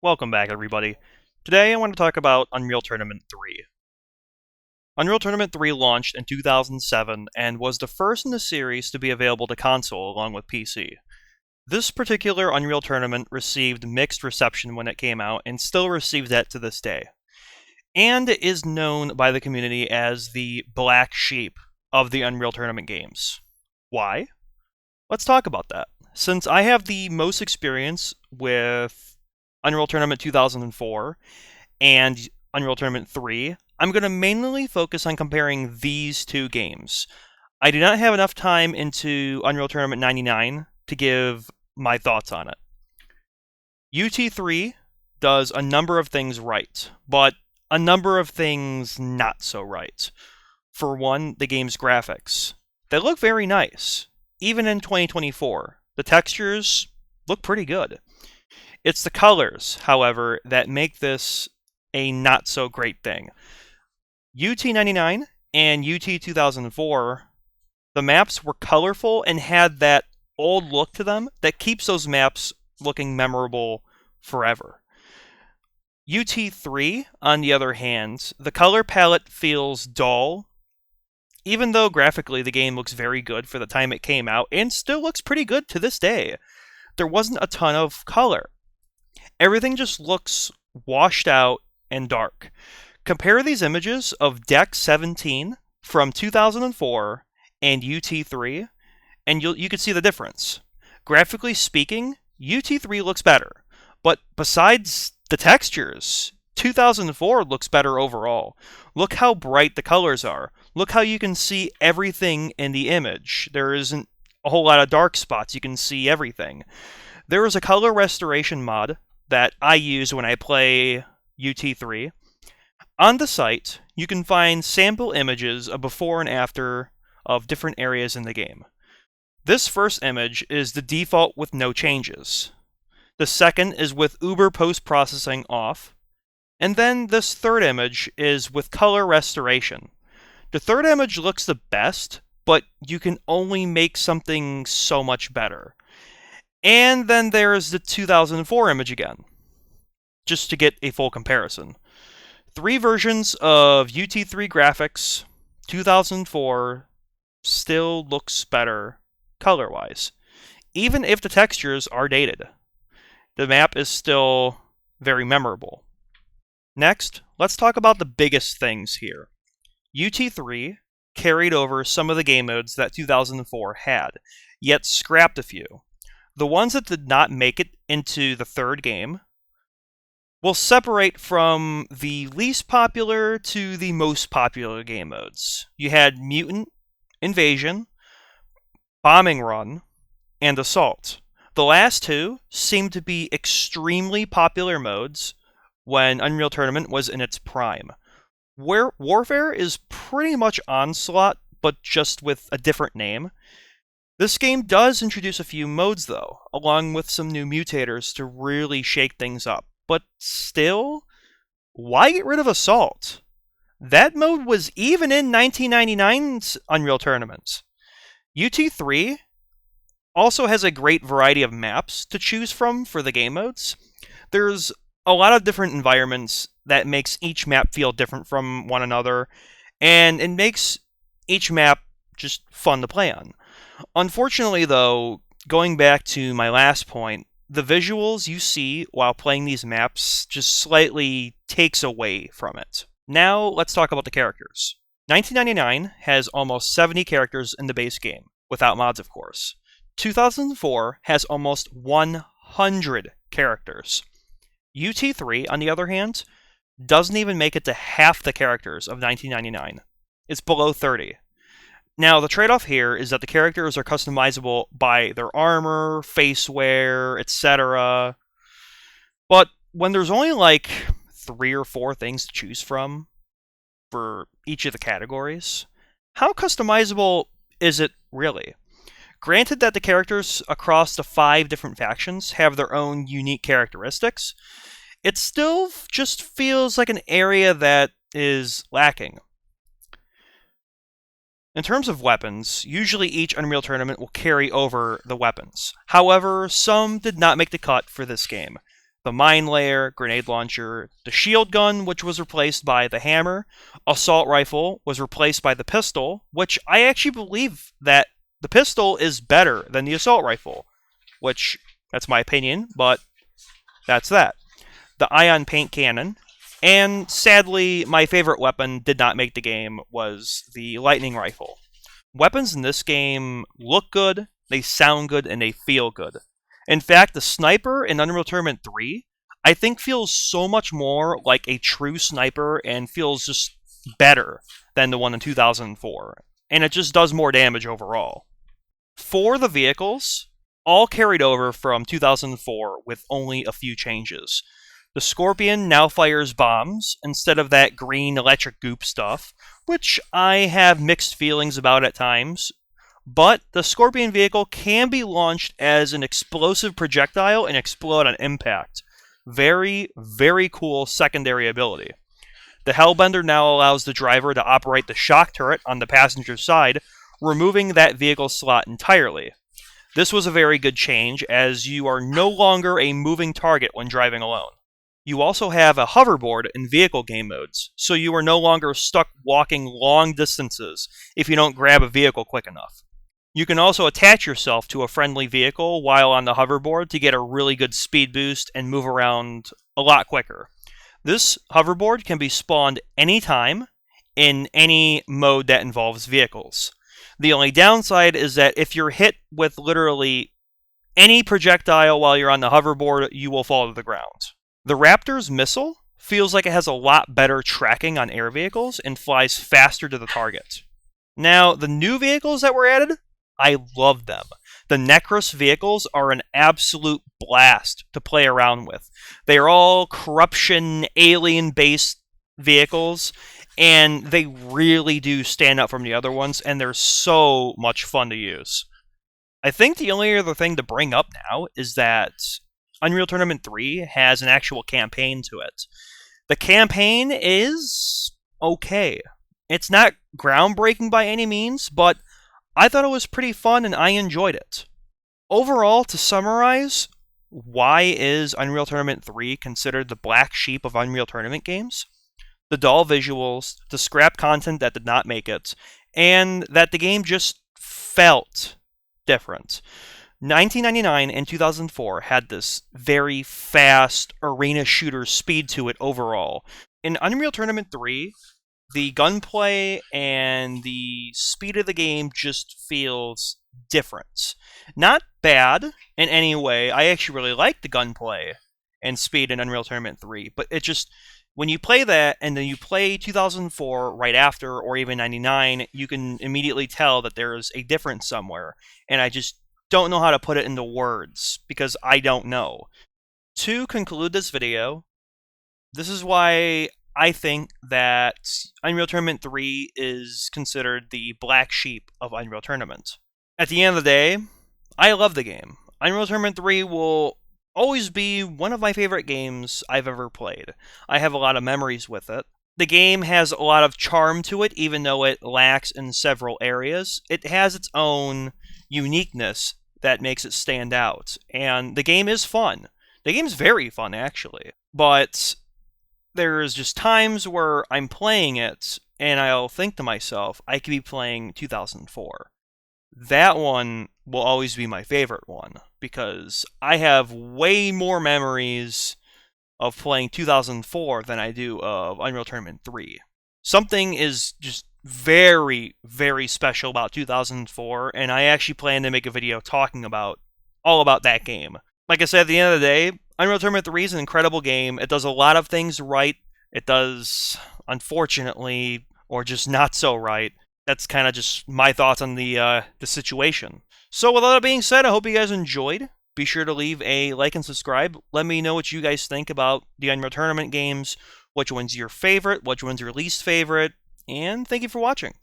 Welcome back, everybody. Today I want to talk about Unreal Tournament 3. Unreal Tournament 3 launched in 2007 and was the first in the series to be available to console along with PC. This particular Unreal Tournament received mixed reception when it came out and still receives that to this day. And it is known by the community as the black sheep of the Unreal Tournament games. Why? Let's talk about that. Since I have the most experience with Unreal Tournament 2004 and Unreal Tournament 3, I'm going to mainly focus on comparing these two games. I do not have enough time into Unreal Tournament 99 to give my thoughts on it. UT3 does a number of things right, but a number of things not so right. For one, the game's graphics. They look very nice, even in 2024. The textures look pretty good. It's the colors, however, that make this a not-so-great thing. UT99 and UT2004, the maps were colorful and had that old look to them that keeps those maps looking memorable forever. UT3, on the other hand, the color palette feels dull, even though graphically the game looks very good for the time it came out, and still looks pretty good to this day. There wasn't a ton of color. Everything just looks washed out and dark. Compare these images of Deck 17 from 2004 and UT3, and you can see the difference. Graphically speaking, UT3 looks better, but besides the textures, 2004 looks better overall. Look how bright the colors are. Look how you can see everything in the image. There isn't a whole lot of dark spots. You can see everything. There is a color restoration mod that I use when I play UT3. On the site, you can find sample images of before and after of different areas in the game. This first image is the default with no changes. The second is with Uber post-processing off. And then this third image is with color restoration. The third image looks the best, but you can only make something so much better. And then there's the 2004 image again, just to get a full comparison. 3 versions of UT3 graphics, 2004 still looks better color-wise, even if the textures are dated. The map is still very memorable. Next, let's talk about the biggest things here. UT3 carried over some of the game modes that 2004 had, yet scrapped a few. The ones that did not make it into the third game will separate from the least popular to the most popular game modes. You had Mutant, Invasion, Bombing Run, and Assault. The last two seem to be extremely popular modes when Unreal Tournament was in its prime. Warfare is pretty much Onslaught, but just with a different name. This game does introduce a few modes, though, along with some new mutators to really shake things up. But still, why get rid of Assault? That mode was even in 1999's Unreal Tournament. UT3 also has a great variety of maps to choose from for the game modes. There's a lot of different environments that makes each map feel different from one another, and it makes each map just fun to play on. Unfortunately, though, going back to my last point, the visuals you see while playing these maps just slightly takes away from it. Now, let's talk about the characters. 1999 has almost 70 characters in the base game, without mods, of course. 2004 has almost 100 characters. UT3, on the other hand, doesn't even make it to half the characters of 1999. It's below 30. Now, the trade-off here is that the characters are customizable by their armor, face wear, etc. But when there's only like 3 or 4 things to choose from for each of the categories, how customizable is it really? Granted that the characters across the 5 different factions have their own unique characteristics, it still just feels like an area that is lacking. In terms of weapons, usually each Unreal Tournament will carry over the weapons. However, some did not make the cut for this game. the mine layer, grenade launcher, the shield gun, which was replaced by the hammer, assault rifle was replaced by the pistol, which I actually believe that the pistol is better than the assault rifle, which, that's my opinion, but that's that. The ion paint cannon, and sadly, my favorite weapon did not make the game, was the lightning rifle. Weapons in this game look good, they sound good, and they feel good. In fact, the sniper in Unreal Tournament 3, I think feels so much more like a true sniper and feels just better than the one in 2004. And it just does more damage overall. For the vehicles, all carried over from 2004 with only a few changes. The Scorpion now fires bombs instead of that green electric goop stuff, which I have mixed feelings about at times. But the Scorpion vehicle can be launched as an explosive projectile and explode on impact. Very, very cool secondary ability. The Hellbender now allows the driver to operate the shock turret on the passenger side, removing that vehicle slot entirely. This was a very good change, as you are no longer a moving target when driving alone. You also have a hoverboard in vehicle game modes, so you are no longer stuck walking long distances if you don't grab a vehicle quick enough. You can also attach yourself to a friendly vehicle while on the hoverboard to get a really good speed boost and move around a lot quicker. This hoverboard can be spawned anytime in any mode that involves vehicles. The only downside is that if you're hit with literally any projectile while you're on the hoverboard, you will fall to the ground. The Raptor's missile feels like it has a lot better tracking on air vehicles and flies faster to the target. Now, the new vehicles that were added, I love them. The Necros vehicles are an absolute blast to play around with. They are all corruption, alien-based vehicles, and they really do stand out from the other ones, and they're so much fun to use. I think the only other thing to bring up now is that Unreal Tournament 3 has an actual campaign to it. The campaign is okay. It's not groundbreaking by any means, but I thought it was pretty fun and I enjoyed it. Overall, to summarize, why is Unreal Tournament 3 considered the black sheep of Unreal Tournament games? The dull visuals, the scrap content that did not make it, and that the game just felt different. 1999 and 2004 had this very fast arena shooter speed to it overall. In Unreal Tournament 3, the gunplay and the speed of the game just feels different. Not bad in any way. I actually really like the gunplay and speed in Unreal Tournament 3, but it just, when you play that and then you play 2004 right after, or even 99, you can immediately tell that there's a difference somewhere. And I just don't know how to put it into words, because I don't know. To conclude this video, this is why I think that Unreal Tournament 3 is considered the black sheep of Unreal Tournament. At the end of the day, I love the game. Unreal Tournament 3 will always be one of my favorite games I've ever played. I have a lot of memories with it. The game has a lot of charm to it, even though it lacks in several areas. It has its own uniqueness that makes it stand out. And the game is fun. The game's very fun, actually. But there's just times where I'm playing it, and I'll think to myself, I could be playing 2004. That one will always be my favorite one, because I have way more memories of playing 2004 than I do of Unreal Tournament 3. Something is just very, very special about 2004, and I actually plan to make a video talking about all about that game. Like I said, at the end of the day, Unreal Tournament 3 is an incredible game. It does a lot of things right. It does, unfortunately, or just not so right. That's kind of just my thoughts on the situation. So with all that being said, I hope you guys enjoyed. Be sure to leave a like and subscribe. Let me know what you guys think about the Unreal Tournament games, which one's your favorite, which one's your least favorite, and thank you for watching.